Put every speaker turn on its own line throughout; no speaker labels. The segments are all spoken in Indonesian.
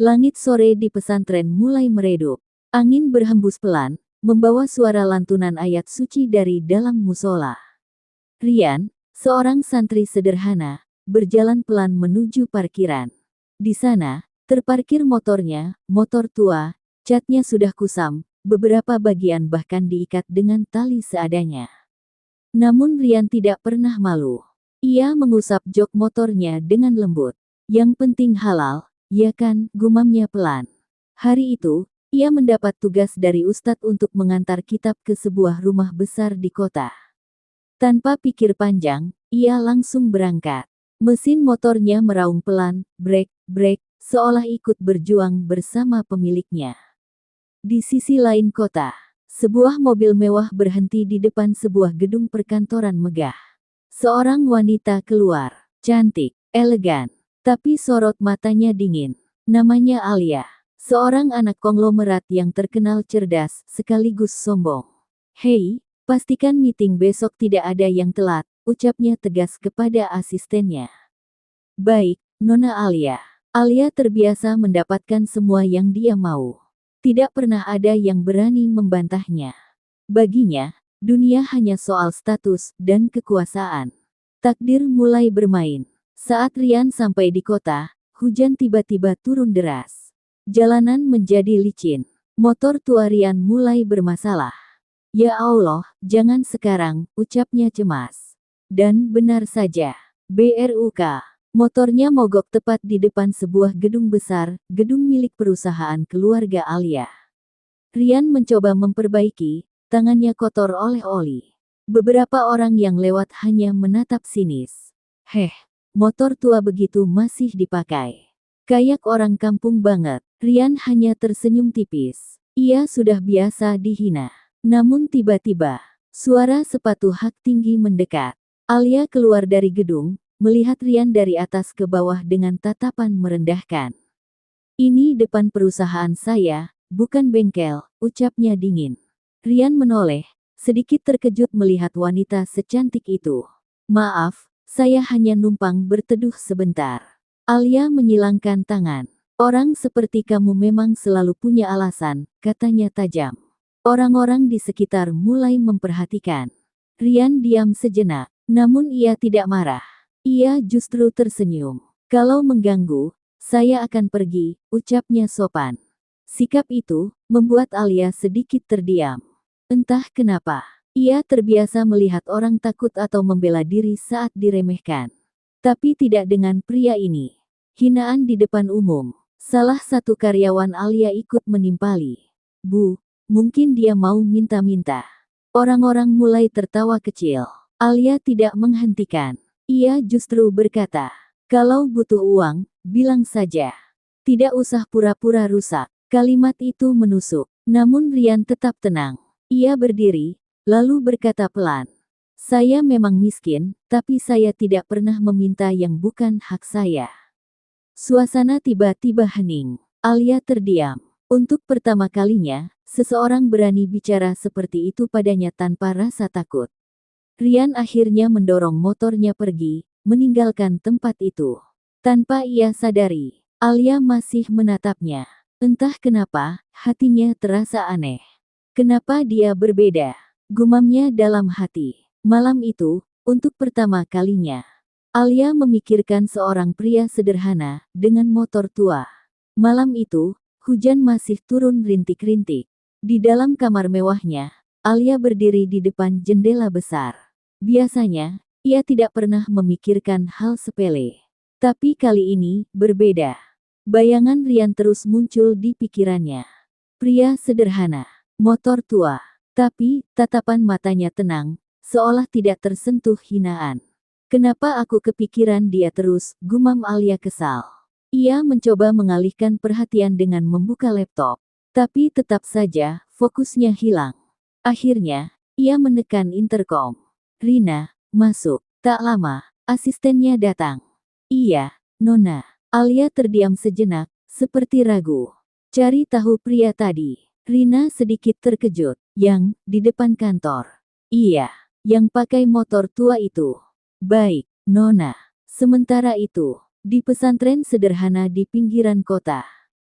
Langit sore di pesantren mulai meredup. Angin berhembus pelan, membawa suara lantunan ayat suci dari dalam musola. Rian, seorang santri sederhana, berjalan pelan menuju parkiran. Di sana, terparkir motornya, motor tua, catnya sudah kusam, beberapa bagian bahkan diikat dengan tali seadanya. Namun Rian tidak pernah malu. Ia mengusap jok motornya dengan lembut. Yang penting halal, ya kan, gumamnya pelan. Hari itu, ia mendapat tugas dari Ustadz untuk mengantar kitab ke sebuah rumah besar di kota. Tanpa pikir panjang, ia langsung berangkat. Mesin motornya meraung pelan, brek, brek, seolah ikut berjuang bersama pemiliknya. Di sisi lain kota, sebuah mobil mewah berhenti di depan sebuah gedung perkantoran megah. Seorang wanita keluar, cantik, elegan, tapi sorot matanya dingin. Namanya Alia, seorang anak konglomerat yang terkenal cerdas sekaligus sombong. "Hei, pastikan meeting besok tidak ada yang telat," ucapnya tegas kepada asistennya. "Baik, Nona Alia." Alia terbiasa mendapatkan semua yang dia mau. Tidak pernah ada yang berani membantahnya. Baginya, dunia hanya soal status dan kekuasaan. Takdir mulai bermain. Saat Rian sampai di kota, hujan tiba-tiba turun deras. Jalanan menjadi licin. Motor tua Rian mulai bermasalah. "Ya Allah, jangan sekarang," ucapnya cemas. Dan benar saja. BRUK. Motornya mogok tepat di depan sebuah gedung besar, gedung milik perusahaan keluarga Alia. Rian mencoba memperbaiki, tangannya kotor oleh oli. Beberapa orang yang lewat hanya menatap sinis. "Heh, motor tua begitu masih dipakai. Kayak orang kampung banget." Rian hanya tersenyum tipis. Ia sudah biasa dihina. Namun tiba-tiba, suara sepatu hak tinggi mendekat. Alia keluar dari gedung, melihat Rian dari atas ke bawah dengan tatapan merendahkan. "Ini depan perusahaan saya, bukan bengkel," ucapnya dingin. Rian menoleh, sedikit terkejut melihat wanita secantik itu. "Maaf, saya hanya numpang berteduh sebentar." Alia menyilangkan tangan. "Orang seperti kamu memang selalu punya alasan," katanya tajam. Orang-orang di sekitar mulai memperhatikan. Rian diam sejenak, namun ia tidak marah. Ia justru tersenyum. "Kalau mengganggu, saya akan pergi," ucapnya sopan. Sikap itu membuat Alia sedikit terdiam. Entah kenapa, ia terbiasa melihat orang takut atau membela diri saat diremehkan. Tapi tidak dengan pria ini. Hinaan di depan umum. Salah satu karyawan Alia ikut menimpali. "Bu, mungkin dia mau minta-minta." Orang-orang mulai tertawa kecil. Alia tidak menghentikan. Ia justru berkata, "Kalau butuh uang, bilang saja. Tidak usah pura-pura rusak." Kalimat itu menusuk. Namun Rian tetap tenang. Ia berdiri, lalu berkata pelan, "Saya memang miskin, tapi saya tidak pernah meminta yang bukan hak saya." Suasana tiba-tiba hening. Alia terdiam. Untuk pertama kalinya, seseorang berani bicara seperti itu padanya tanpa rasa takut. Rian akhirnya mendorong motornya pergi, meninggalkan tempat itu. Tanpa ia sadari, Alia masih menatapnya. Entah kenapa, hatinya terasa aneh. Kenapa dia berbeda? Gumamnya dalam hati. Malam itu, untuk pertama kalinya, Alia memikirkan seorang pria sederhana, dengan motor tua. Malam itu, hujan masih turun rintik-rintik. Di dalam kamar mewahnya, Alia berdiri di depan jendela besar. Biasanya, ia tidak pernah memikirkan hal sepele. Tapi kali ini, berbeda. Bayangan Rian terus muncul di pikirannya. Pria sederhana, motor tua, tapi tatapan matanya tenang, seolah tidak tersentuh hinaan. "Kenapa aku kepikiran dia terus?" gumam Alia kesal. Ia mencoba mengalihkan perhatian dengan membuka laptop. Tapi tetap saja, fokusnya hilang. Akhirnya, ia menekan interkom. "Rina, masuk." Tak lama, asistennya datang. "Iya, Nona." Alia terdiam sejenak, seperti ragu. "Cari tahu pria tadi." Rina sedikit terkejut. "Yang di depan kantor?" "Iya, yang pakai motor tua itu." "Baik, Nona." Sementara itu, di pesantren sederhana di pinggiran kota,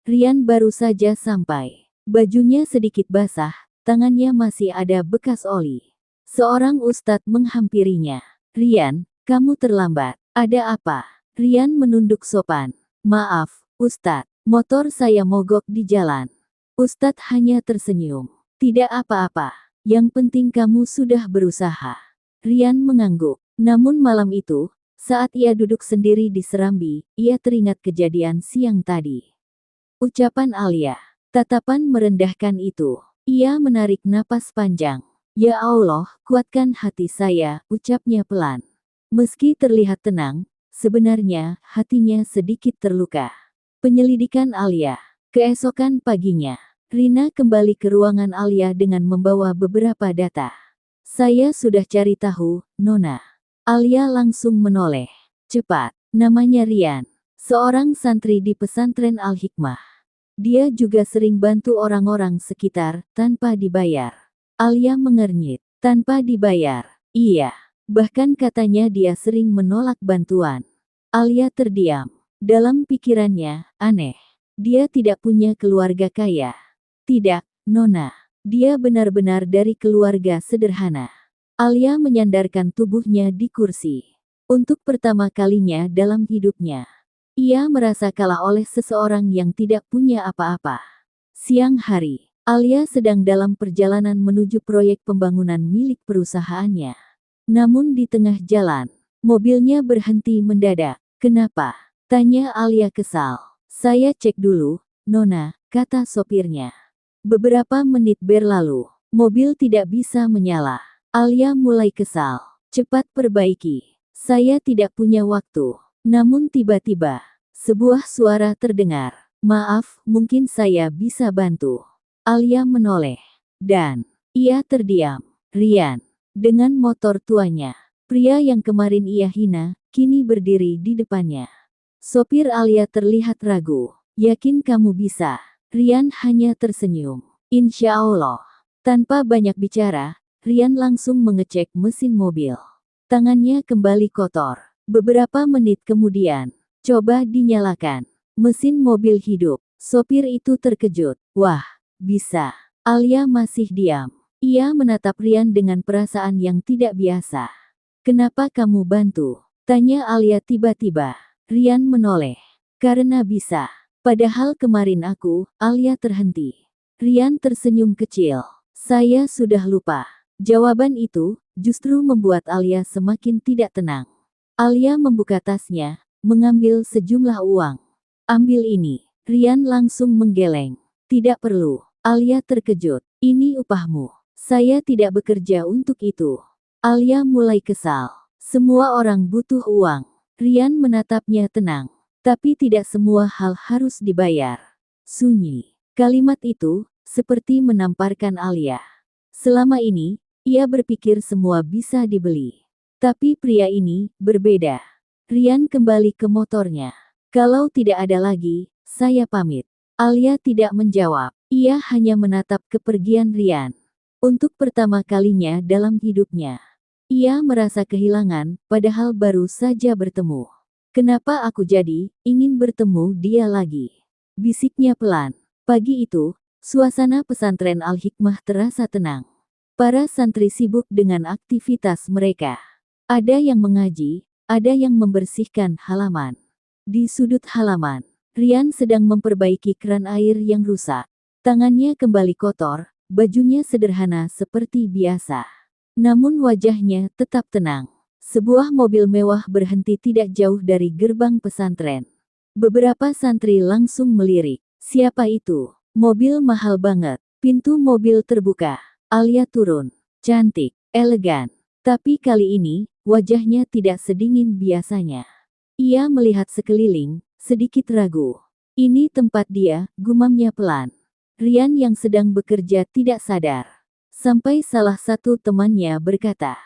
Rian baru saja sampai. Bajunya sedikit basah, tangannya masih ada bekas oli. Seorang ustadz menghampirinya. Rian, kamu terlambat. Ada apa? Rian menunduk sopan. Maaf, ustadz. Motor saya mogok di jalan. Ustadz hanya tersenyum. Tidak apa-apa. Yang penting kamu sudah berusaha. Rian mengangguk. Namun malam itu, saat ia duduk sendiri di serambi, ia teringat kejadian siang tadi. Ucapan Alia. Tatapan merendahkan itu. Ia menarik napas panjang. Ya Allah, kuatkan hati saya, ucapnya pelan. Meski terlihat tenang, sebenarnya hatinya sedikit terluka. Penyelidikan Alia. Keesokan paginya, Rina kembali ke ruangan Alia dengan membawa beberapa data. Saya sudah cari tahu, Nona. Alia langsung menoleh. Cepat, namanya Rian. Seorang santri di pesantren Al-Hikmah. Dia juga sering bantu orang-orang sekitar, tanpa dibayar. Alia mengernyit. Tanpa dibayar. Iya. Bahkan katanya dia sering menolak bantuan. Alia terdiam. Dalam pikirannya, aneh. Dia tidak punya keluarga kaya. Tidak, Nona. Dia benar-benar dari keluarga sederhana. Alia menyandarkan tubuhnya di kursi. Untuk pertama kalinya dalam hidupnya, ia merasa kalah oleh seseorang yang tidak punya apa-apa. Siang hari, Alia sedang dalam perjalanan menuju proyek pembangunan milik perusahaannya. Namun di tengah jalan, mobilnya berhenti mendadak. Kenapa? Tanya Alia kesal. Saya cek dulu, Nona, kata sopirnya. Beberapa menit berlalu, mobil tidak bisa menyala. Alia mulai kesal. Cepat perbaiki. Saya tidak punya waktu. Namun tiba-tiba, sebuah suara terdengar. Maaf, mungkin saya bisa bantu. Alia menoleh. Dan, ia terdiam. Rian. Dengan motor tuanya. Pria yang kemarin ia hina, kini berdiri di depannya. Sopir Alia terlihat ragu. Yakin kamu bisa? Rian hanya tersenyum. Insya Allah. Tanpa banyak bicara, Rian langsung mengecek mesin mobil. Tangannya kembali kotor. Beberapa menit kemudian, coba dinyalakan. Mesin mobil hidup. Sopir itu terkejut. Wah, bisa. Alia masih diam. Ia menatap Rian dengan perasaan yang tidak biasa. Kenapa kamu bantu? Tanya Alia tiba-tiba. Rian menoleh. Karena bisa. Padahal kemarin aku, Alia terhenti. Rian tersenyum kecil. Saya sudah lupa. Jawaban itu, justru membuat Alia semakin tidak tenang. Alia membuka tasnya, mengambil sejumlah uang. Ambil ini. Rian langsung menggeleng. Tidak perlu. Alia terkejut. Ini upahmu. Saya tidak bekerja untuk itu. Alia mulai kesal. Semua orang butuh uang. Rian menatapnya tenang. Tapi tidak semua hal harus dibayar. Sunyi. Kalimat itu, seperti menamparkan Alia. Selama ini, ia berpikir semua bisa dibeli. Tapi pria ini, berbeda. Rian kembali ke motornya. Kalau tidak ada lagi, saya pamit. Alia tidak menjawab. Ia hanya menatap kepergian Rian. Untuk pertama kalinya dalam hidupnya, ia merasa kehilangan, padahal baru saja bertemu. Kenapa aku jadi ingin bertemu dia lagi? Bisiknya pelan. Pagi itu, suasana pesantren Al-Hikmah terasa tenang. Para santri sibuk dengan aktivitas mereka. Ada yang mengaji, ada yang membersihkan halaman. Di sudut halaman, Rian sedang memperbaiki keran air yang rusak. Tangannya kembali kotor, bajunya sederhana seperti biasa. Namun wajahnya tetap tenang. Sebuah mobil mewah berhenti tidak jauh dari gerbang pesantren. Beberapa santri langsung melirik. Siapa itu? Mobil mahal banget. Pintu mobil terbuka. Alia turun. Cantik, elegan. Tapi kali ini, wajahnya tidak sedingin biasanya. Ia melihat sekeliling, sedikit ragu. Ini tempat dia, gumamnya pelan. Rian yang sedang bekerja tidak sadar. Sampai salah satu temannya berkata,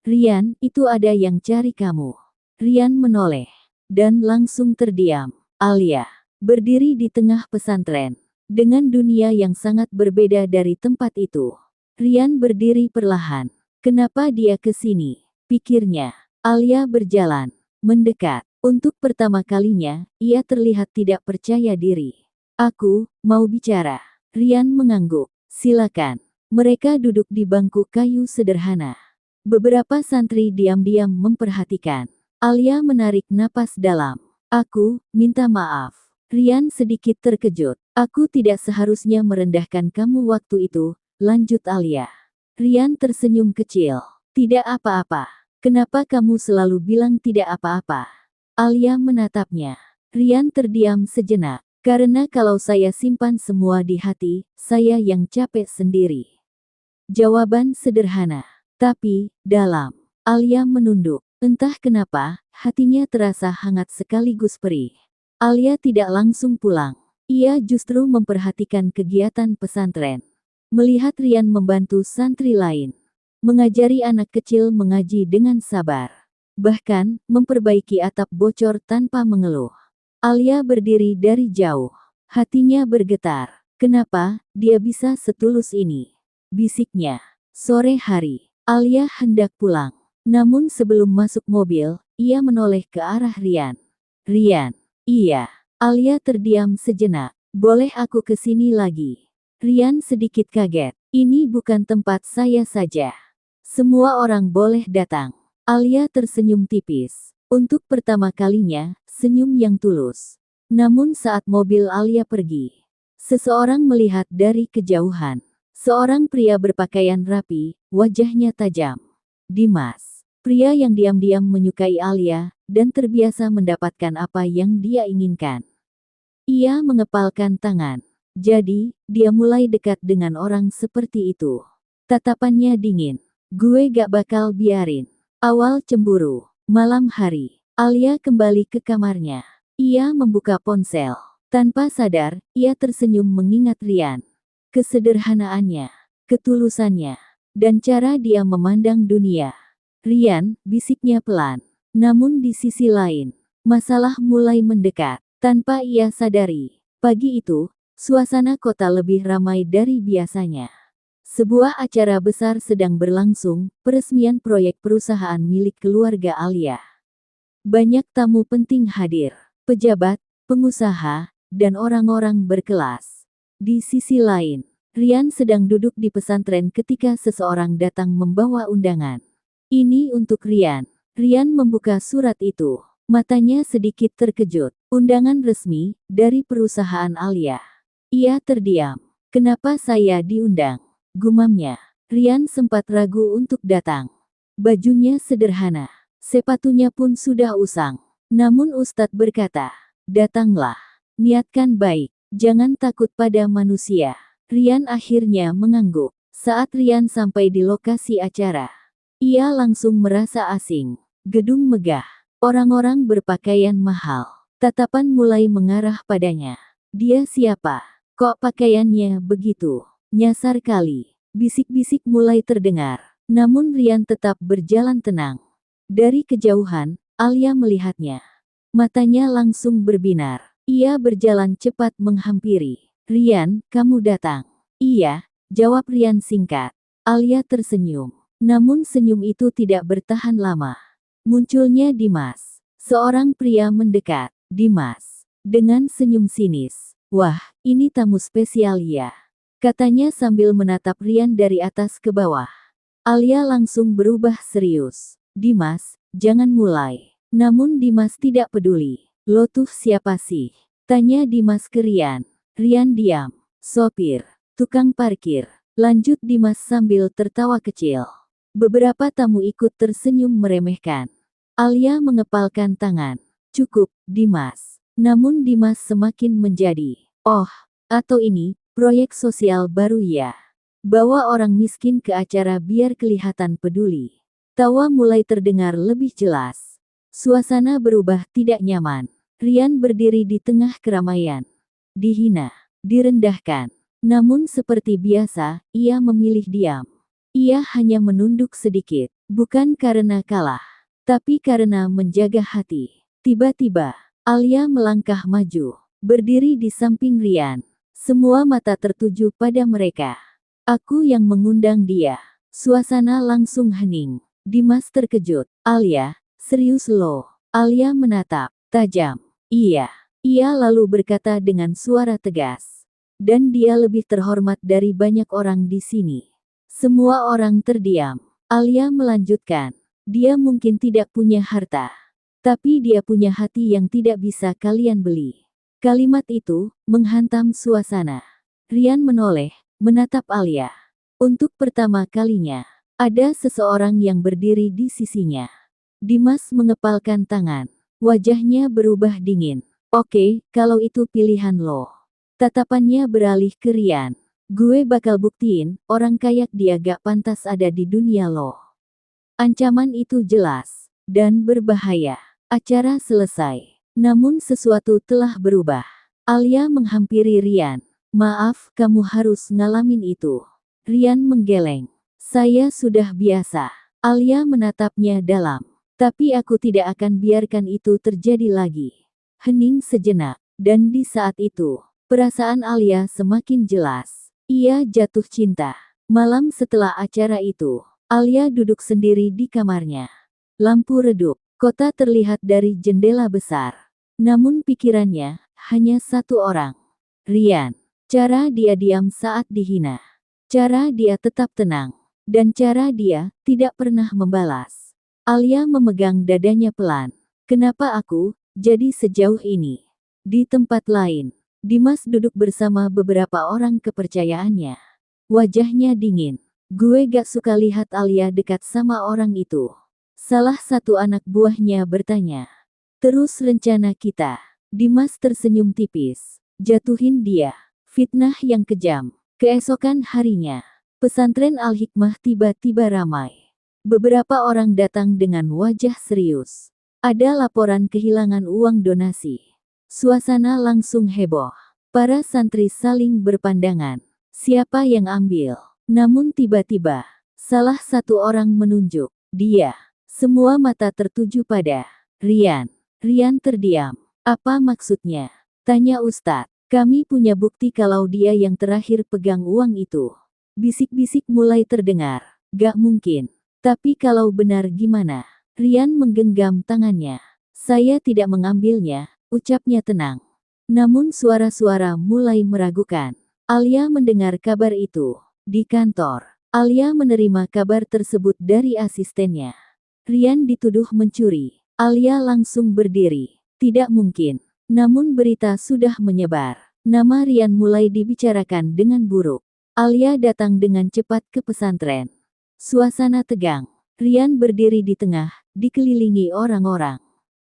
Rian, itu ada yang cari kamu. Rian menoleh. Dan langsung terdiam. Alia. Berdiri di tengah pesantren. Dengan dunia yang sangat berbeda dari tempat itu. Rian berdiri perlahan. Kenapa dia ke sini? Pikirnya. Alia berjalan. Mendekat. Untuk pertama kalinya, ia terlihat tidak percaya diri. Aku mau bicara. Rian mengangguk. Silakan. Mereka duduk di bangku kayu sederhana. Beberapa santri diam-diam memperhatikan. Alia menarik napas dalam. Aku minta maaf. Rian sedikit terkejut. Aku tidak seharusnya merendahkan kamu waktu itu, lanjut Alia. Rian tersenyum kecil. Tidak apa-apa. Kenapa kamu selalu bilang tidak apa-apa? Alia menatapnya. Rian terdiam sejenak. Karena kalau saya simpan semua di hati, saya yang capek sendiri. Jawaban sederhana. Tapi, dalam. Alia menunduk. Entah kenapa, hatinya terasa hangat sekaligus perih. Alia tidak langsung pulang. Ia justru memperhatikan kegiatan pesantren. Melihat Rian membantu santri lain. Mengajari anak kecil mengaji dengan sabar. Bahkan, memperbaiki atap bocor tanpa mengeluh. Alia berdiri dari jauh. Hatinya bergetar. Kenapa dia bisa setulus ini? Bisiknya. Sore hari, Alia hendak pulang. Namun sebelum masuk mobil, ia menoleh ke arah Rian. Rian. Iya. Alia terdiam sejenak. Boleh aku ke sini lagi? Rian sedikit kaget. Ini bukan tempat saya saja. Semua orang boleh datang. Alia tersenyum tipis. Untuk pertama kalinya, senyum yang tulus. Namun saat mobil Alia pergi, seseorang melihat dari kejauhan. Seorang pria berpakaian rapi, wajahnya tajam. Dimas. Pria yang diam-diam menyukai Alia, dan terbiasa mendapatkan apa yang dia inginkan. Ia mengepalkan tangan. Jadi, dia mulai dekat dengan orang seperti itu. Tatapannya dingin. Gue gak bakal biarin. Awal cemburu. Malam hari, Alia kembali ke kamarnya. Ia membuka ponsel. Tanpa sadar, ia tersenyum mengingat Rian. Kesederhanaannya, ketulusannya, dan cara dia memandang dunia. Rian, bisiknya pelan. Namun di sisi lain, masalah mulai mendekat. Tanpa ia sadari, pagi itu, suasana kota lebih ramai dari biasanya. Sebuah acara besar sedang berlangsung, peresmian proyek perusahaan milik keluarga Alia. Banyak tamu penting hadir, pejabat, pengusaha, dan orang-orang berkelas. Di sisi lain, Rian sedang duduk di pesantren ketika seseorang datang membawa undangan. Ini untuk Rian. Rian membuka surat itu. Matanya sedikit terkejut. Undangan resmi dari perusahaan Alia. Ia terdiam. Kenapa saya diundang? Gumamnya. Rian sempat ragu untuk datang. Bajunya sederhana. Sepatunya pun sudah usang. Namun Ustadz berkata, datanglah. Niatkan baik. Jangan takut pada manusia. Rian akhirnya mengangguk. Saat Rian sampai di lokasi acara, ia langsung merasa asing. Gedung megah. Orang-orang berpakaian mahal. Tatapan mulai mengarah padanya. Dia siapa? Kok pakaiannya begitu? Nyasar kali. Bisik-bisik mulai terdengar. Namun Rian tetap berjalan tenang. Dari kejauhan, Alia melihatnya. Matanya langsung berbinar. Ia berjalan cepat menghampiri. Rian, kamu datang. Iya, jawab Rian singkat. Alia tersenyum. Namun senyum itu tidak bertahan lama. Munculnya Dimas. Seorang pria mendekat. Dimas. Dengan senyum sinis. Wah, ini tamu spesial ya. Katanya sambil menatap Rian dari atas ke bawah. Alia langsung berubah serius. Dimas, jangan mulai. Namun Dimas tidak peduli. Lo tuh siapa sih? Tanya Dimas ke Rian. Rian diam. Sopir. Tukang parkir. Lanjut Dimas sambil tertawa kecil. Beberapa tamu ikut tersenyum meremehkan. Alia mengepalkan tangan. Cukup, Dimas. Namun Dimas semakin menjadi. Oh, atau ini, proyek sosial baru ya. Bawa orang miskin ke acara biar kelihatan peduli. Tawa mulai terdengar lebih jelas. Suasana berubah tidak nyaman. Rian berdiri di tengah keramaian. Dihina, direndahkan. Namun seperti biasa, ia memilih diam. Ia hanya menunduk sedikit. Bukan karena kalah, tapi karena menjaga hati. Tiba-tiba, Alia melangkah maju. Berdiri di samping Rian. Semua mata tertuju pada mereka. Aku yang mengundang dia. Suasana langsung hening. Dimas terkejut. Alia, serius lo? Alia menatap. Tajam. Iya. Ia lalu berkata dengan suara tegas. Dan dia lebih terhormat dari banyak orang di sini. Semua orang terdiam. Alia melanjutkan. Dia mungkin tidak punya harta. Tapi dia punya hati yang tidak bisa kalian beli. Kalimat itu menghantam suasana. Rian menoleh, menatap Alia. Untuk pertama kalinya, ada seseorang yang berdiri di sisinya. Dimas mengepalkan tangan. Wajahnya berubah dingin. Oke, kalau itu pilihan lo. Tatapannya beralih ke Rian. Gue bakal buktiin, orang kayak dia gak pantas ada di dunia lo. Ancaman itu jelas. Dan berbahaya. Acara selesai. Namun sesuatu telah berubah. Alia menghampiri Rian. Maaf, kamu harus ngalamin itu. Rian menggeleng. Saya sudah biasa. Alia menatapnya dalam. Tapi aku tidak akan biarkan itu terjadi lagi. Hening sejenak. Dan di saat itu, perasaan Alia semakin jelas. Ia jatuh cinta. Malam setelah acara itu, Alia duduk sendiri di kamarnya. Lampu redup. Kota terlihat dari jendela besar. Namun pikirannya hanya satu orang. Rian. Cara dia diam saat dihina. Cara dia tetap tenang. Dan cara dia tidak pernah membalas. Alia memegang dadanya pelan. Kenapa aku jadi sejauh ini? Di tempat lain, Dimas duduk bersama beberapa orang kepercayaannya. Wajahnya dingin. Gue gak suka lihat Alia dekat sama orang itu. Salah satu anak buahnya bertanya. Terus rencana kita? Dimas tersenyum tipis. Jatuhin dia. Fitnah yang kejam. Keesokan harinya, pesantren Al-Hikmah tiba-tiba ramai. Beberapa orang datang dengan wajah serius. Ada laporan kehilangan uang donasi. Suasana langsung heboh. Para santri saling berpandangan. Siapa yang ambil? Namun tiba-tiba, salah satu orang menunjuk. Dia. Semua mata tertuju pada Rian. Rian terdiam. Apa maksudnya? Tanya Ustadz. Kami punya bukti kalau dia yang terakhir pegang uang itu. Bisik-bisik mulai terdengar. Gak mungkin. Tapi kalau benar gimana? Rian menggenggam tangannya. Saya tidak mengambilnya, ucapnya tenang. Namun suara-suara mulai meragukan. Alia mendengar kabar itu. Di kantor, Alia menerima kabar tersebut dari asistennya. Rian dituduh mencuri. Alia langsung berdiri. Tidak mungkin. Namun berita sudah menyebar. Nama Rian mulai dibicarakan dengan buruk. Alia datang dengan cepat ke pesantren. Suasana tegang. Rian berdiri di tengah, dikelilingi orang-orang.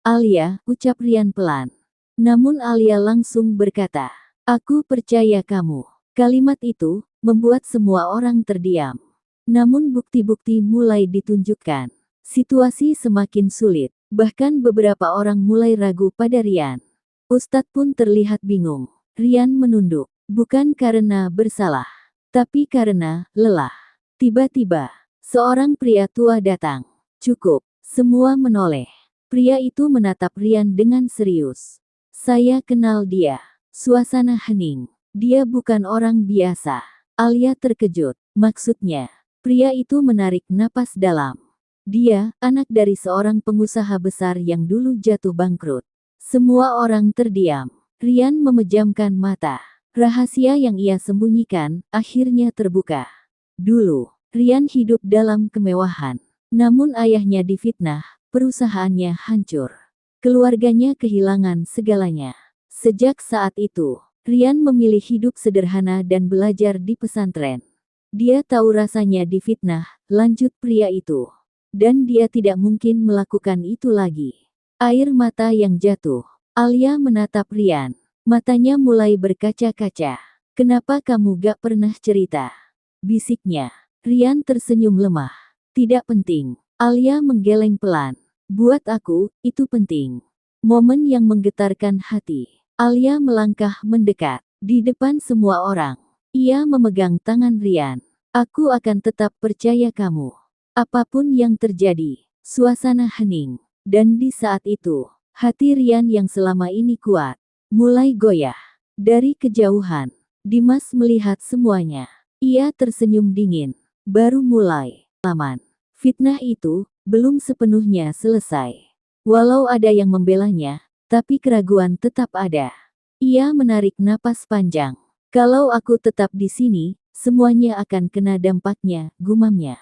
Alia, ucap Rian pelan. Namun Alia langsung berkata, aku percaya kamu. Kalimat itu membuat semua orang terdiam. Namun bukti-bukti mulai ditunjukkan. Situasi semakin sulit. Bahkan beberapa orang mulai ragu pada Rian. Ustadz pun terlihat bingung. Rian menunduk. Bukan karena bersalah. Tapi karena lelah. Tiba-tiba, seorang pria tua datang. Cukup. Semua menoleh. Pria itu menatap Rian dengan serius. Saya kenal dia. Suasana hening. Dia bukan orang biasa. Alia terkejut. Maksudnya, pria itu menarik napas dalam. Dia, anak dari seorang pengusaha besar yang dulu jatuh bangkrut. Semua orang terdiam. Rian memejamkan mata. Rahasia yang ia sembunyikan, akhirnya terbuka. Dulu, Rian hidup dalam kemewahan. Namun ayahnya difitnah, perusahaannya hancur. Keluarganya kehilangan segalanya. Sejak saat itu, Rian memilih hidup sederhana dan belajar di pesantren. Dia tahu rasanya difitnah, lanjut pria itu. Dan dia tidak mungkin melakukan itu lagi. Air mata yang jatuh. Alia menatap Rian. Matanya mulai berkaca-kaca. Kenapa kamu gak pernah cerita? Bisiknya. Rian tersenyum lemah. Tidak penting. Alia menggeleng pelan. Buat aku, itu penting. Momen yang menggetarkan hati. Alia melangkah mendekat. Di depan semua orang. Ia memegang tangan Rian. Aku akan tetap percaya kamu. Apapun yang terjadi. Suasana hening. Dan di saat itu, hati Rian yang selama ini kuat, mulai goyah. Dari kejauhan, Dimas melihat semuanya. Ia tersenyum dingin. Baru mulai. Aman. Fitnah itu belum sepenuhnya selesai. Walau ada yang membelanya, Tapi keraguan tetap ada. Ia menarik napas panjang. Kalau aku tetap di sini, semuanya akan kena dampaknya, gumamnya.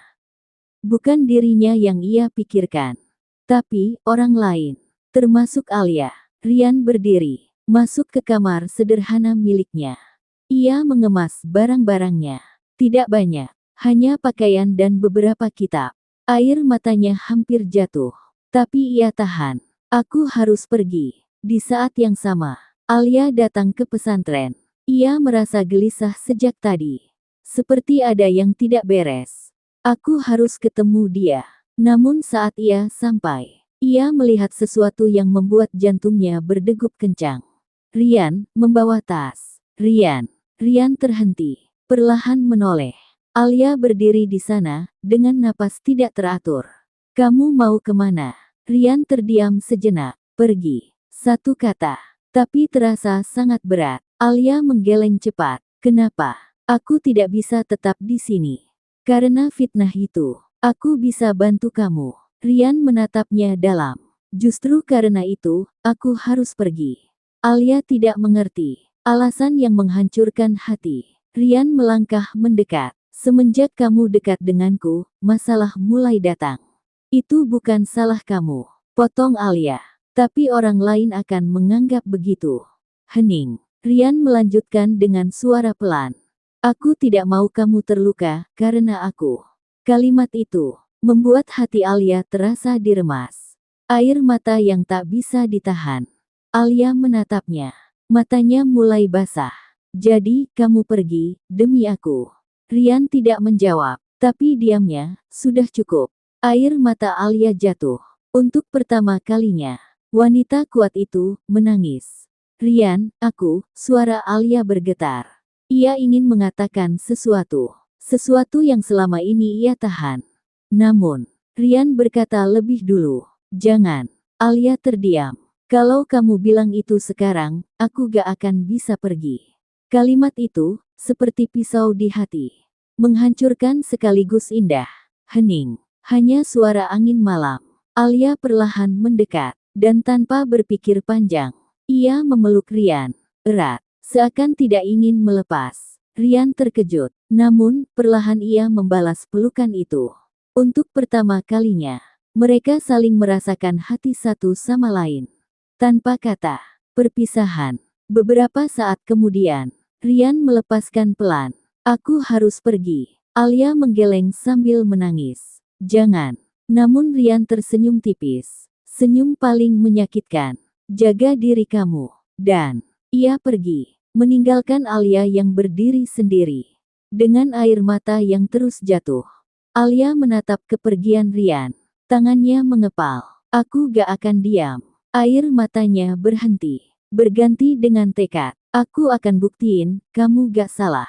Bukan dirinya yang ia pikirkan, tapi orang lain, termasuk Alia. Rian berdiri, masuk ke kamar sederhana miliknya. Ia mengemas barang-barangnya. Tidak banyak, hanya pakaian dan beberapa kitab. Air matanya hampir jatuh, tapi ia tahan. Aku harus pergi. Di saat yang sama, Alia datang ke pesantren. Ia merasa gelisah sejak tadi. Seperti ada yang tidak beres. Aku harus ketemu dia. Namun saat ia sampai, ia melihat sesuatu yang membuat jantungnya berdegup kencang. Rian membawa tas. Rian terhenti, perlahan menoleh. Alia berdiri di sana, dengan napas tidak teratur. Kamu mau kemana? Rian terdiam sejenak. Pergi. Satu kata, tapi terasa sangat berat. Alia menggeleng cepat. Kenapa? Aku tidak bisa tetap di sini. Karena fitnah itu, aku bisa bantu kamu. Rian menatapnya dalam. Justru karena itu, aku harus pergi. Alia tidak mengerti. Alasan yang menghancurkan hati. Rian melangkah mendekat. Semenjak kamu dekat denganku, masalah mulai datang. Itu bukan salah kamu, potong Alia. Tapi orang lain akan menganggap begitu. Hening. Rian melanjutkan dengan suara pelan. Aku tidak mau kamu terluka, karena aku. Kalimat itu membuat hati Alia terasa diremas. Air mata yang tak bisa ditahan. Alia menatapnya. Matanya mulai basah. Jadi, kamu pergi, demi aku. Rian tidak menjawab, tapi diamnya, sudah cukup. Air mata Alia jatuh. Untuk pertama kalinya, wanita kuat itu, menangis. Rian, aku, suara Alia bergetar. Ia ingin mengatakan sesuatu. Sesuatu yang selama ini ia tahan. Namun, Rian berkata lebih dulu. Jangan. Alia terdiam. Kalau kamu bilang itu sekarang, aku gak akan bisa pergi. Kalimat itu, seperti pisau di hati. Menghancurkan sekaligus indah. Hening. Hanya suara angin malam. Alia perlahan mendekat. Dan tanpa berpikir panjang, ia memeluk Rian. Erat. Seakan tidak ingin melepas. Rian terkejut. Namun, perlahan ia membalas pelukan itu. Untuk pertama kalinya, mereka saling merasakan hati satu sama lain. Tanpa kata perpisahan. Beberapa saat kemudian, Rian melepaskan pelan. Aku harus pergi. Alia menggeleng sambil menangis. Jangan. Namun Rian tersenyum tipis. Senyum paling menyakitkan. Jaga diri kamu. Dan, ia pergi. Meninggalkan Alia yang berdiri sendiri. Dengan air mata yang terus jatuh. Alia menatap kepergian Rian. Tangannya mengepal. Aku gak akan diam. Air matanya berhenti. Berganti dengan tekad. Aku akan buktiin, kamu gak salah.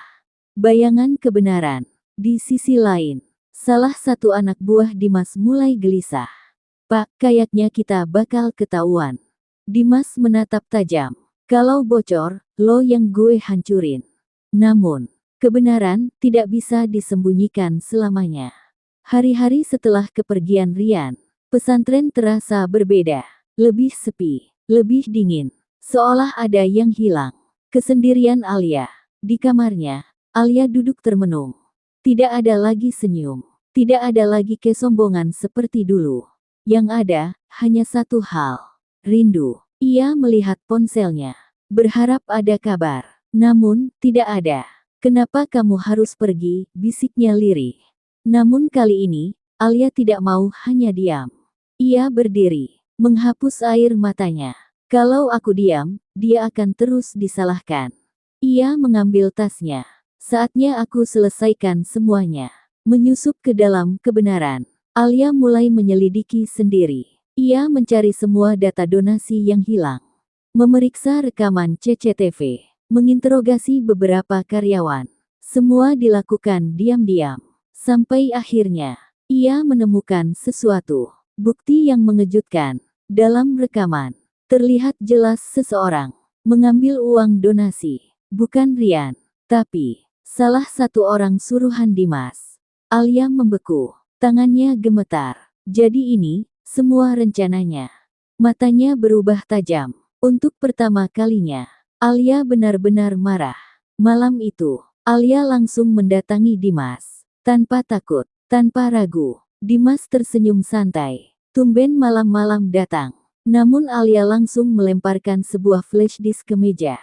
Bayangan kebenaran. Di sisi lain, salah satu anak buah Dimas mulai gelisah. Pak, kayaknya kita bakal ketahuan. Dimas menatap tajam. Kalau bocor, lo yang gue hancurin. Namun, kebenaran tidak bisa disembunyikan selamanya. Hari-hari setelah kepergian Rian, pesantren terasa berbeda. Lebih sepi, lebih dingin. Seolah ada yang hilang. Kesendirian Alia. Di kamarnya, Alia duduk termenung. Tidak ada lagi senyum. Tidak ada lagi kesombongan seperti dulu. Yang ada, hanya satu hal. Rindu. Ia melihat ponselnya. Berharap ada kabar. Namun, tidak ada. Kenapa kamu harus pergi, bisiknya lirih. Namun kali ini, Alia tidak mau hanya diam. Ia berdiri. Menghapus air matanya. Kalau aku diam, dia akan terus disalahkan. Ia mengambil tasnya. Saatnya aku selesaikan semuanya. Menyusup ke dalam kebenaran. Alia mulai menyelidiki sendiri. Ia mencari semua data donasi yang hilang. Memeriksa rekaman CCTV. Menginterogasi beberapa karyawan. Semua dilakukan diam-diam. Sampai akhirnya, ia menemukan sesuatu. Bukti yang mengejutkan. Dalam rekaman, terlihat jelas seseorang mengambil uang donasi. Bukan Rian, tapi salah satu orang suruhan Dimas. Alia membeku. Tangannya gemetar. Jadi ini, semua rencananya. Matanya berubah tajam. Untuk pertama kalinya, Alia benar-benar marah. Malam itu, Alia langsung mendatangi Dimas. Tanpa takut, tanpa ragu, Dimas tersenyum santai. Tumben malam-malam datang. Namun Alia langsung melemparkan sebuah flash disk ke meja.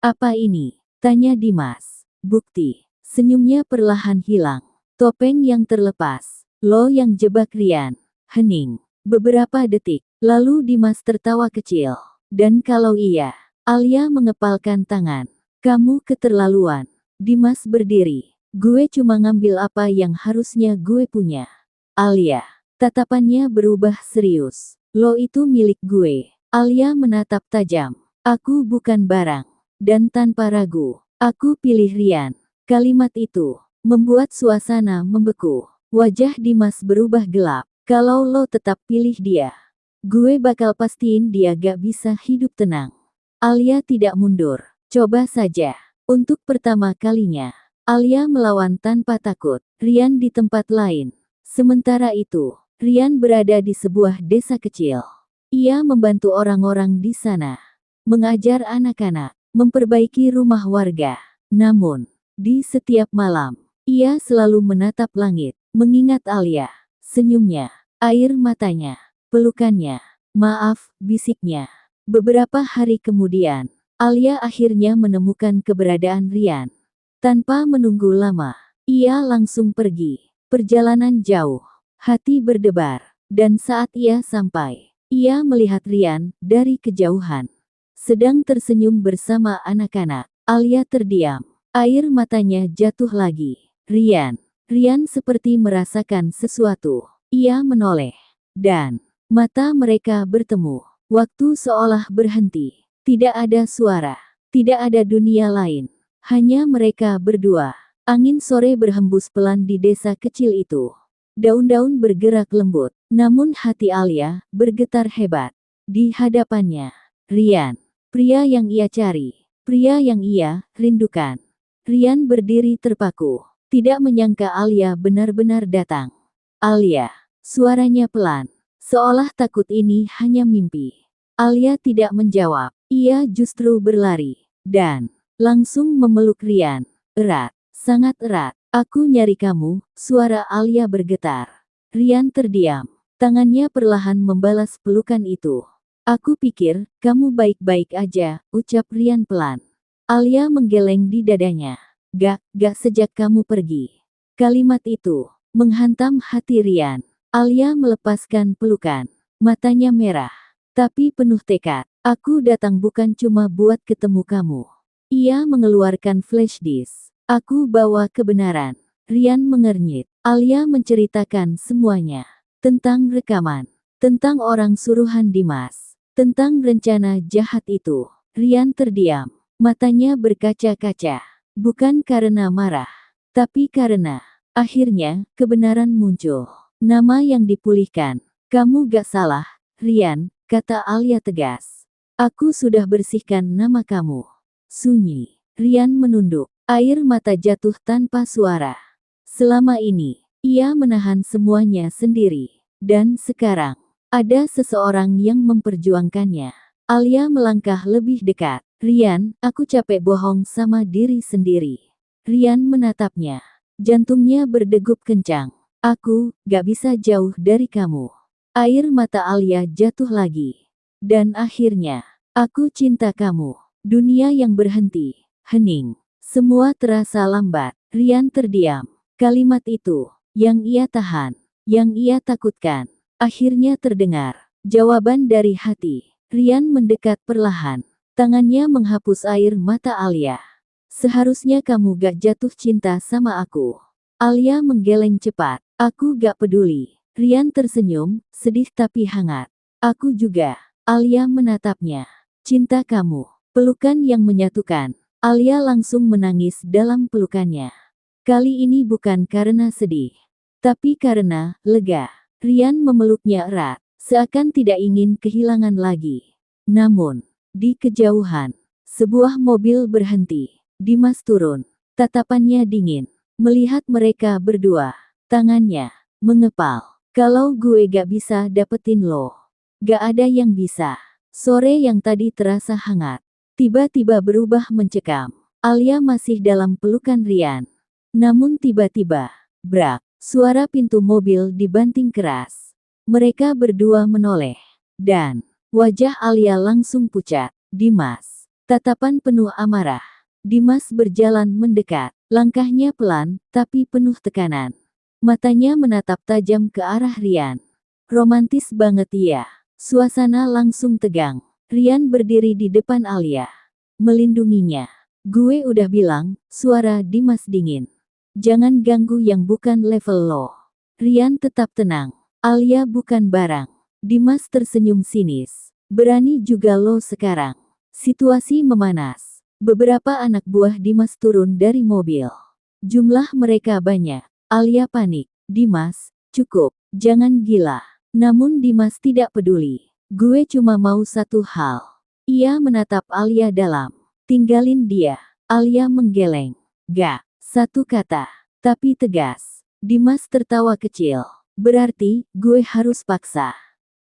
Apa ini? Tanya Dimas. Bukti. Senyumnya perlahan hilang. Topeng yang terlepas. Lo yang jebak Rian. Hening. Beberapa detik. Lalu Dimas tertawa kecil. Dan kalau iya, Alia mengepalkan tangan. Kamu keterlaluan. Dimas berdiri. Gue cuma ngambil apa yang harusnya gue punya. Alia. Tatapannya berubah serius. Lo itu milik gue. Alia menatap tajam. Aku bukan barang. Dan tanpa ragu, aku pilih Rian. Kalimat itu membuat suasana membeku. Wajah Dimas berubah gelap. Kalau lo tetap pilih dia, gue bakal pastiin dia gak bisa hidup tenang. Alia tidak mundur. Coba saja. Untuk pertama kalinya, Alia melawan tanpa takut. Rian di tempat lain. Sementara itu, Rian berada di sebuah desa kecil. Ia membantu orang-orang di sana. Mengajar anak-anak. Memperbaiki rumah warga. Namun, di setiap malam, ia selalu menatap langit. Mengingat Alia. Senyumnya. Air matanya. Pelukannya. Maaf, bisiknya. Beberapa hari kemudian, Alia akhirnya menemukan keberadaan Rian. Tanpa menunggu lama, ia langsung pergi. Perjalanan jauh. Hati berdebar. Dan saat ia sampai, ia melihat Rian dari kejauhan. Sedang tersenyum bersama anak-anak. Alia terdiam. Air matanya jatuh lagi. Rian. Rian seperti merasakan sesuatu. Ia menoleh. Dan mata mereka bertemu. Waktu seolah berhenti. Tidak ada suara. Tidak ada dunia lain. Hanya mereka berdua. Angin sore berhembus pelan di desa kecil itu. Daun-daun bergerak lembut. Namun hati Alia bergetar hebat. Di hadapannya, Rian. Pria yang ia cari. Pria yang ia rindukan. Rian berdiri terpaku. Tidak menyangka Alia benar-benar datang. Alia. Suaranya pelan. Seolah takut ini hanya mimpi. Alia tidak menjawab. Ia justru berlari. Dan langsung memeluk Rian. Erat. Sangat erat. Aku nyari kamu. Suara Alia bergetar. Rian terdiam. Tangannya perlahan membalas pelukan itu. Aku pikir, kamu baik-baik aja, ucap Rian pelan. Alia menggeleng di dadanya. Gak sejak kamu pergi. Kalimat itu menghantam hati Rian. Alia melepaskan pelukan. Matanya merah. Tapi penuh tekad. Aku datang bukan cuma buat ketemu kamu. Ia mengeluarkan flash disk. Aku bawa kebenaran. Rian mengernyit. Alia menceritakan semuanya. Tentang rekaman. Tentang orang suruhan Dimas. Tentang rencana jahat itu. Rian terdiam. Matanya berkaca-kaca. Bukan karena marah. Tapi karena, akhirnya, kebenaran muncul. Nama yang dipulihkan. Kamu gak salah, Rian, kata Alia tegas. Aku sudah bersihkan nama kamu. Sunyi. Rian menunduk. Air mata jatuh tanpa suara. Selama ini, ia menahan semuanya sendiri. Dan sekarang, ada seseorang yang memperjuangkannya. Alia melangkah lebih dekat. Rian, aku capek bohong sama diri sendiri. Rian menatapnya. Jantungnya berdegup kencang. Aku gak bisa jauh dari kamu. Air mata Alia jatuh lagi. Dan akhirnya, aku cinta kamu. Dunia yang berhenti. Hening. Semua terasa lambat. Rian terdiam. Kalimat itu, yang ia tahan, yang ia takutkan. Akhirnya terdengar. Jawaban dari hati. Rian mendekat perlahan. Tangannya menghapus air mata Alia. Seharusnya kamu gak jatuh cinta sama aku. Alia menggeleng cepat. Aku gak peduli. Rian tersenyum, sedih tapi hangat. Aku juga. Alia menatapnya. Cinta kamu. Pelukan yang menyatukan. Alia langsung menangis dalam pelukannya. Kali ini bukan karena sedih. Tapi karena lega. Rian memeluknya erat, seakan tidak ingin kehilangan lagi. Namun, di kejauhan, sebuah mobil berhenti. Dimas turun. Tatapannya dingin. Melihat mereka berdua. Tangannya mengepal. Kalau gue gak bisa dapetin lo, gak ada yang bisa. Sore yang tadi terasa hangat, tiba-tiba berubah mencekam. Alia masih dalam pelukan Rian. Namun tiba-tiba, brak, suara pintu mobil dibanting keras. Mereka berdua menoleh. Dan, wajah Alia langsung pucat. Dimas. Tatapan penuh amarah. Dimas berjalan mendekat. Langkahnya pelan, tapi penuh tekanan. Matanya menatap tajam ke arah Rian. Romantis banget ya. Suasana langsung tegang. Rian berdiri di depan Alia. Melindunginya. Gue udah bilang, suara Dimas dingin. Jangan ganggu yang bukan level lo. Rian tetap tenang. Alia bukan barang. Dimas tersenyum sinis. Berani juga lo sekarang. Situasi memanas. Beberapa anak buah Dimas turun dari mobil. Jumlah mereka banyak. Alia panik. Dimas, cukup. Jangan gila. Namun Dimas tidak peduli. Gue cuma mau satu hal. Ia menatap Alia dalam. Tinggalin dia. Alia menggeleng. Gak. Satu kata. Tapi tegas. Dimas tertawa kecil. Berarti, gue harus paksa.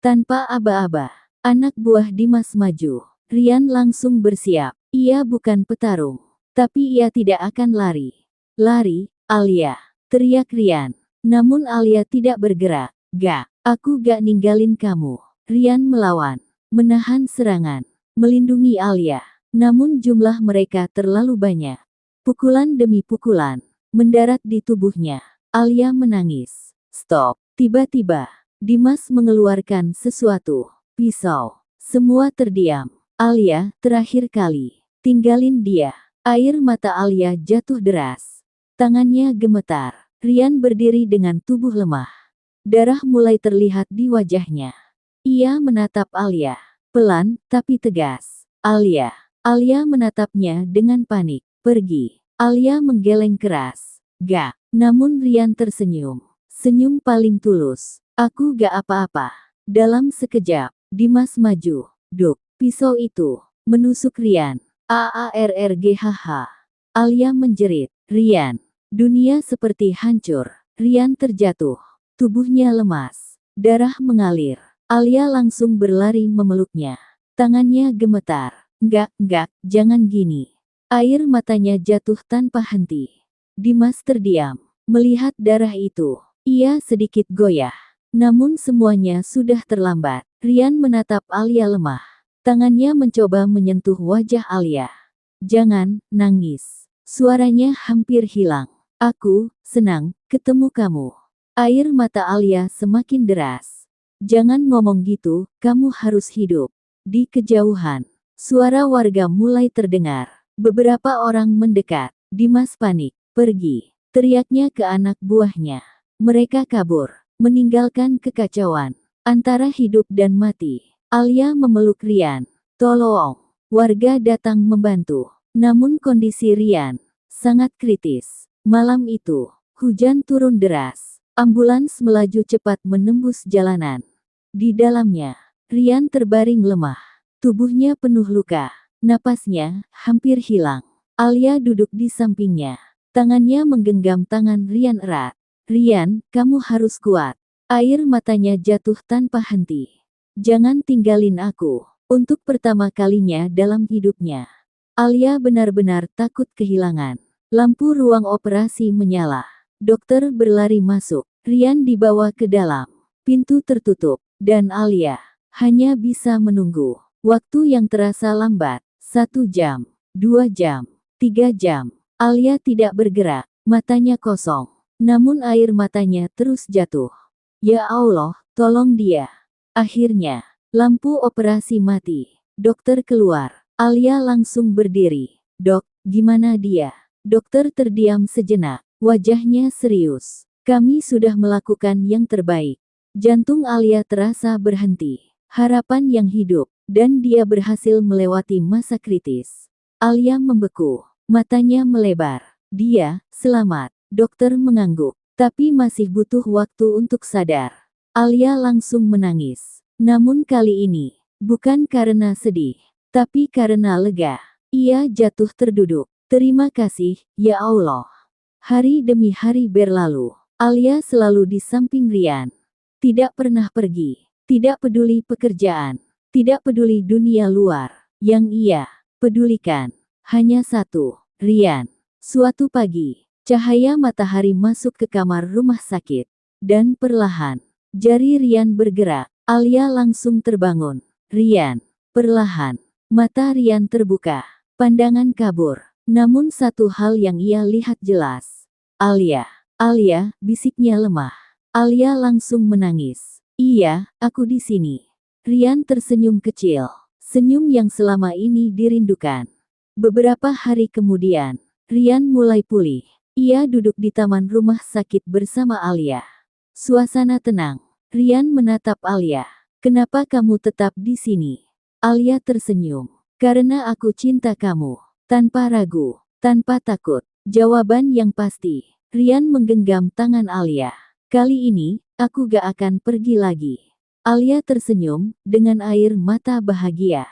Tanpa aba-aba. Anak buah Dimas maju. Rian langsung bersiap. Ia bukan petarung. Tapi ia tidak akan lari. Lari, Alia. Teriak Rian. Namun Alia tidak bergerak. Gak. Aku gak ninggalin kamu. Rian melawan. Menahan serangan. Melindungi Alia. Namun jumlah mereka terlalu banyak. Pukulan demi pukulan. Mendarat di tubuhnya. Alia menangis. Stop. Tiba-tiba. Dimas mengeluarkan sesuatu. Pisau. Semua terdiam. Alia, terakhir kali. Tinggalin dia. Air mata Alia jatuh deras. Tangannya gemetar. Rian berdiri dengan tubuh lemah. Darah mulai terlihat di wajahnya. Ia menatap Alia. Pelan, tapi tegas. Alia. Alia menatapnya dengan panik. Pergi. Alia menggeleng keras. Gak. Namun Rian tersenyum. Senyum paling tulus. Aku gak apa-apa. Dalam sekejap, Dimas maju. Duk. Pisau itu. Menusuk Rian. AARRGHH. Alia menjerit. Rian. Dunia seperti hancur. Rian terjatuh. Tubuhnya lemas. Darah mengalir. Alia langsung berlari memeluknya. Tangannya gemetar. Enggak, jangan gini. Air matanya jatuh tanpa henti. Dimas terdiam. Melihat darah itu. Ia sedikit goyah. Namun semuanya sudah terlambat. Rian menatap Alia lemah. Tangannya mencoba menyentuh wajah Alia. Jangan, nangis. Suaranya hampir hilang. Aku senang ketemu kamu. Air mata Alia semakin deras. Jangan ngomong gitu, kamu harus hidup. Di kejauhan, suara warga mulai terdengar. Beberapa orang mendekat. Dimas panik. Pergi. Teriaknya ke anak buahnya. Mereka kabur. Meninggalkan kekacauan. Antara hidup dan mati. Alia memeluk Rian. Tolong. Warga datang membantu. Namun kondisi Rian sangat kritis. Malam itu, hujan turun deras. Ambulans melaju cepat menembus jalanan. Di dalamnya, Rian terbaring lemah. Tubuhnya penuh luka. Napasnya hampir hilang. Alia duduk di sampingnya. Tangannya menggenggam tangan Rian erat. Rian, kamu harus kuat. Air matanya jatuh tanpa henti. Jangan tinggalin aku. Untuk pertama kalinya dalam hidupnya. Alia benar-benar takut kehilangan. Lampu ruang operasi menyala. Dokter berlari masuk. Rian dibawa ke dalam. Pintu tertutup. Dan Alia hanya bisa menunggu. Waktu yang terasa lambat. 1 jam. 2 jam. 3 jam. Alia tidak bergerak. Matanya kosong. Namun air matanya terus jatuh. Ya Allah, tolong dia. Akhirnya, lampu operasi mati. Dokter keluar. Alia langsung berdiri. Dok, gimana dia? Dokter terdiam sejenak. Wajahnya serius. Kami sudah melakukan yang terbaik. Jantung Alia terasa berhenti. Harapan yang hidup. Dan dia berhasil melewati masa kritis. Alia membeku. Matanya melebar. Dia selamat. Dokter mengangguk. Tapi masih butuh waktu untuk sadar. Alia langsung menangis. Namun kali ini, bukan karena sedih. Tapi karena lega. Ia jatuh terduduk. Terima kasih, ya Allah. Hari demi hari berlalu. Alia selalu di samping Rian. Tidak pernah pergi. Tidak peduli pekerjaan. Tidak peduli dunia luar, yang ia pedulikan hanya satu, Rian. Suatu pagi, cahaya matahari masuk ke kamar rumah sakit, dan perlahan, jari Rian bergerak. Alia langsung terbangun. Rian, perlahan, mata Rian terbuka, pandangan kabur. Namun satu hal yang ia lihat jelas. Alia, bisiknya lemah. Alia langsung menangis. Iya, aku di sini. Rian tersenyum kecil, senyum yang selama ini dirindukan. Beberapa hari kemudian, Rian mulai pulih. Ia duduk di taman rumah sakit bersama Alia. Suasana tenang. Rian menatap Alia. Kenapa kamu tetap di sini? Alia tersenyum. Karena aku cinta kamu. Tanpa ragu, tanpa takut. Jawaban yang pasti. Rian menggenggam tangan Alia. Kali ini, aku gak akan pergi lagi. Alia tersenyum, dengan air mata bahagia.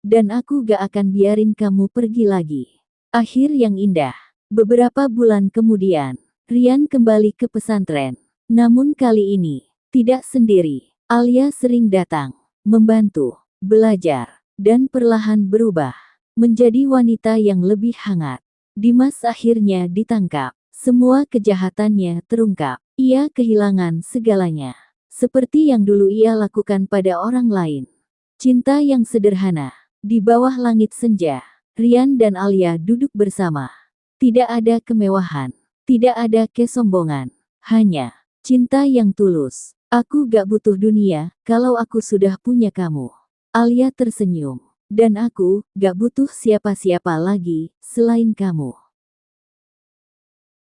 Dan aku gak akan biarin kamu pergi lagi. Akhir yang indah. Beberapa bulan kemudian, Rian kembali ke pesantren. Namun kali ini, tidak sendiri. Alia sering datang, membantu, belajar, dan perlahan berubah. Menjadi wanita yang lebih hangat. Dimas akhirnya ditangkap. Semua kejahatannya terungkap. Ia kehilangan segalanya. Seperti yang dulu ia lakukan pada orang lain. Cinta yang sederhana. Di bawah langit senja, Rian dan Alia duduk bersama. Tidak ada kemewahan. Tidak ada kesombongan. Hanya cinta yang tulus. Aku gak butuh dunia kalau aku sudah punya kamu. Alia tersenyum. Dan aku gak butuh siapa-siapa lagi selain kamu.